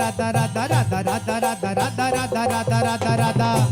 राधा राधा राधा राधा राधा राधा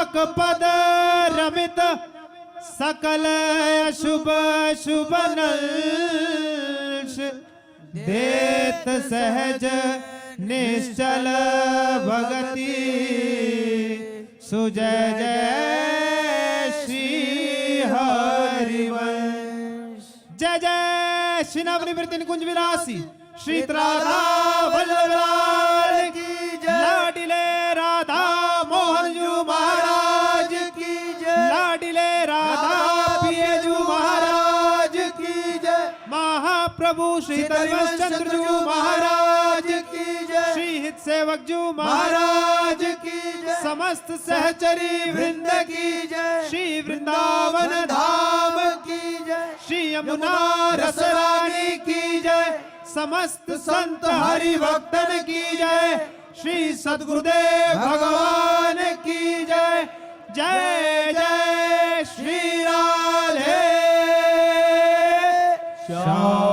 पाक पद रमित सकल अशुभ शुभ नंश देत सहज निश्चल भगति सुजय जय श्री हरिवंश। जय जय श्री नवनिवृत्ति निकुंज विलासी श्री राधा वल्लभ लाल की जय। लाडिले राधा मोहन जू महाराज की जय। लाडिले राधा पियजू महाराज की जय। महाप्रभु श्री चंद्र जू महाराज की जय। श्री हित सेवक जू महाराज की जय। समस्त सहचरी वृंद की जय। श्री वृंदावन धाम की जय। श्री यमुना रसरानी की जय। समस्त संत हरि भक्तन की जय। श्री सद्गुरुदेव भगवान की जय। जय जय श्री राधे श्याम।